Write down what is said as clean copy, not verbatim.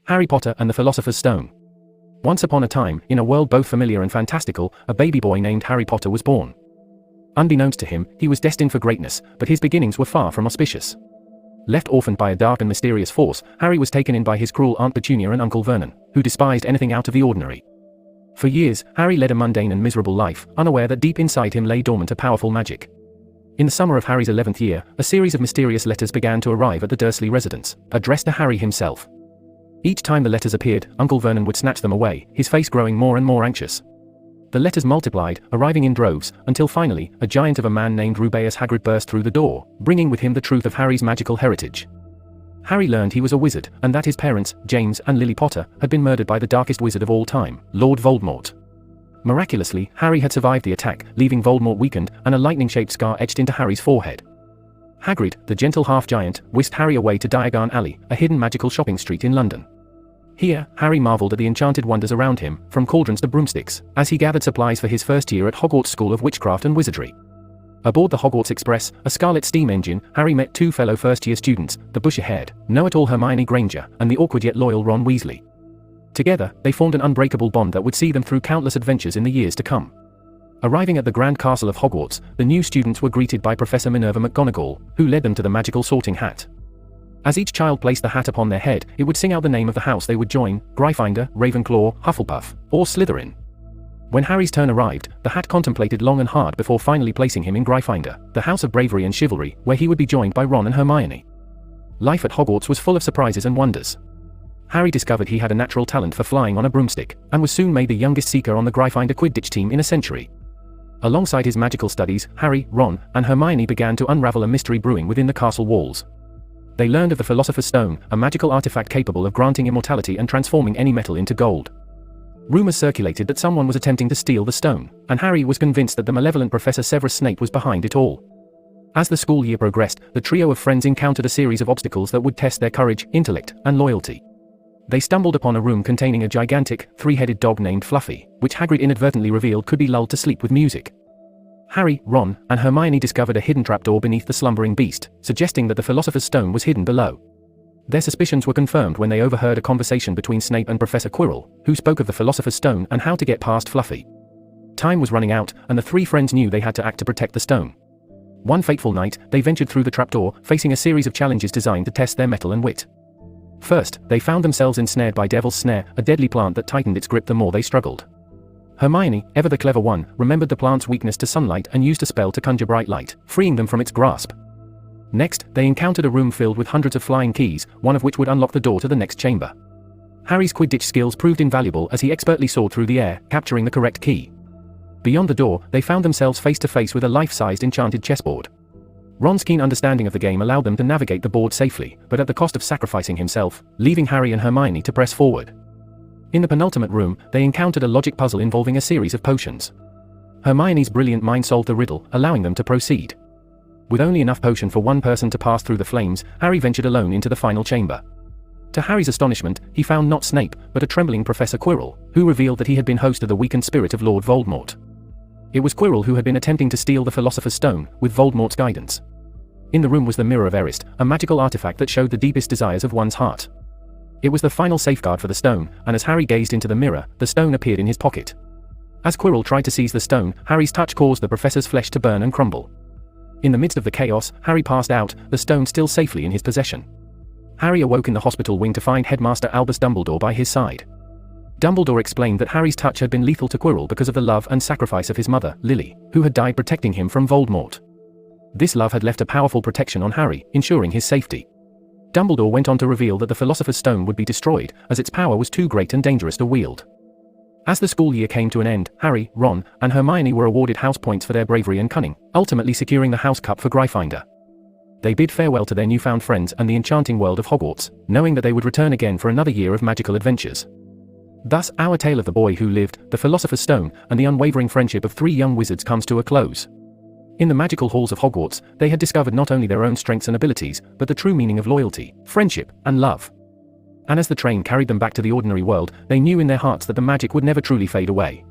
Harry Potter and the Philosopher's Stone. Once upon a time, in a world both familiar and fantastical, a baby boy named Harry Potter was born. Unbeknownst to him, he was destined for greatness, but his beginnings were far from auspicious. Left orphaned by a dark and mysterious force, Harry was taken in by his cruel Aunt Petunia and Uncle Vernon, who despised anything out of the ordinary. For years, Harry led a mundane and miserable life, unaware that deep inside him lay dormant a powerful magic. In the summer of Harry's 11th year, a series of mysterious letters began to arrive at the Dursley residence, addressed to Harry himself. Each time the letters appeared, Uncle Vernon would snatch them away, his face growing more and more anxious. The letters multiplied, arriving in droves, until finally, a giant of a man named Rubeus Hagrid burst through the door, bringing with him the truth of Harry's magical heritage. Harry learned he was a wizard, and that his parents, James and Lily Potter, had been murdered by the darkest wizard of all time, Lord Voldemort. Miraculously, Harry had survived the attack, leaving Voldemort weakened, and a lightning-shaped scar etched into Harry's forehead. Hagrid, the gentle half-giant, whisked Harry away to Diagon Alley, a hidden magical shopping street in London. Here, Harry marveled at the enchanted wonders around him, from cauldrons to broomsticks, as he gathered supplies for his first year at Hogwarts School of Witchcraft and Wizardry. Aboard the Hogwarts Express, a scarlet steam engine, Harry met two fellow first-year students, the bushy-haired, know-it-all Hermione Granger, and the awkward yet loyal Ron Weasley. Together, they formed an unbreakable bond that would see them through countless adventures in the years to come. Arriving at the Grand Castle of Hogwarts, the new students were greeted by Professor Minerva McGonagall, who led them to the magical sorting hat. As each child placed the hat upon their head, it would sing out the name of the house they would join: Gryffindor, Ravenclaw, Hufflepuff, or Slytherin. When Harry's turn arrived, the hat contemplated long and hard before finally placing him in Gryffindor, the house of bravery and chivalry, where he would be joined by Ron and Hermione. Life at Hogwarts was full of surprises and wonders. Harry discovered he had a natural talent for flying on a broomstick, and was soon made the youngest seeker on the Gryffindor Quidditch team in a century. Alongside his magical studies, Harry, Ron, and Hermione began to unravel a mystery brewing within the castle walls. They learned of the Philosopher's Stone, a magical artifact capable of granting immortality and transforming any metal into gold. Rumors circulated that someone was attempting to steal the stone, and Harry was convinced that the malevolent Professor Severus Snape was behind it all. As the school year progressed, the trio of friends encountered a series of obstacles that would test their courage, intellect, and loyalty. They stumbled upon a room containing a gigantic, three-headed dog named Fluffy, which Hagrid inadvertently revealed could be lulled to sleep with music. Harry, Ron, and Hermione discovered a hidden trapdoor beneath the slumbering beast, suggesting that the Philosopher's Stone was hidden below. Their suspicions were confirmed when they overheard a conversation between Snape and Professor Quirrell, who spoke of the Philosopher's Stone and how to get past Fluffy. Time was running out, and the three friends knew they had to act to protect the stone. One fateful night, they ventured through the trapdoor, facing a series of challenges designed to test their mettle and wit. First, they found themselves ensnared by Devil's Snare, a deadly plant that tightened its grip the more they struggled. Hermione, ever the clever one, remembered the plant's weakness to sunlight and used a spell to conjure bright light, freeing them from its grasp. Next, they encountered a room filled with hundreds of flying keys, one of which would unlock the door to the next chamber. Harry's Quidditch skills proved invaluable as he expertly soared through the air, capturing the correct key. Beyond the door, they found themselves face to face with a life-sized enchanted chessboard. Ron's keen understanding of the game allowed them to navigate the board safely, but at the cost of sacrificing himself, leaving Harry and Hermione to press forward. In the penultimate room, they encountered a logic puzzle involving a series of potions. Hermione's brilliant mind solved the riddle, allowing them to proceed. With only enough potion for one person to pass through the flames, Harry ventured alone into the final chamber. To Harry's astonishment, he found not Snape, but a trembling Professor Quirrell, who revealed that he had been host to the weakened spirit of Lord Voldemort. It was Quirrell who had been attempting to steal the Philosopher's Stone, with Voldemort's guidance. In the room was the Mirror of Erist, a magical artifact that showed the deepest desires of one's heart. It was the final safeguard for the stone, and as Harry gazed into the mirror, the stone appeared in his pocket. As Quirrell tried to seize the stone, Harry's touch caused the professor's flesh to burn and crumble. In the midst of the chaos, Harry passed out, the stone still safely in his possession. Harry awoke in the hospital wing to find Headmaster Albus Dumbledore by his side. Dumbledore explained that Harry's touch had been lethal to Quirrell because of the love and sacrifice of his mother, Lily, who had died protecting him from Voldemort. This love had left a powerful protection on Harry, ensuring his safety. Dumbledore went on to reveal that the Philosopher's Stone would be destroyed, as its power was too great and dangerous to wield. As the school year came to an end, Harry, Ron, and Hermione were awarded house points for their bravery and cunning, ultimately securing the house cup for Gryffindor. They bid farewell to their newfound friends and the enchanting world of Hogwarts, knowing that they would return again for another year of magical adventures. Thus, our tale of the boy who lived, the Philosopher's Stone, and the unwavering friendship of three young wizards comes to a close. In the magical halls of Hogwarts, they had discovered not only their own strengths and abilities, but the true meaning of loyalty, friendship, and love. And as the train carried them back to the ordinary world, they knew in their hearts that the magic would never truly fade away.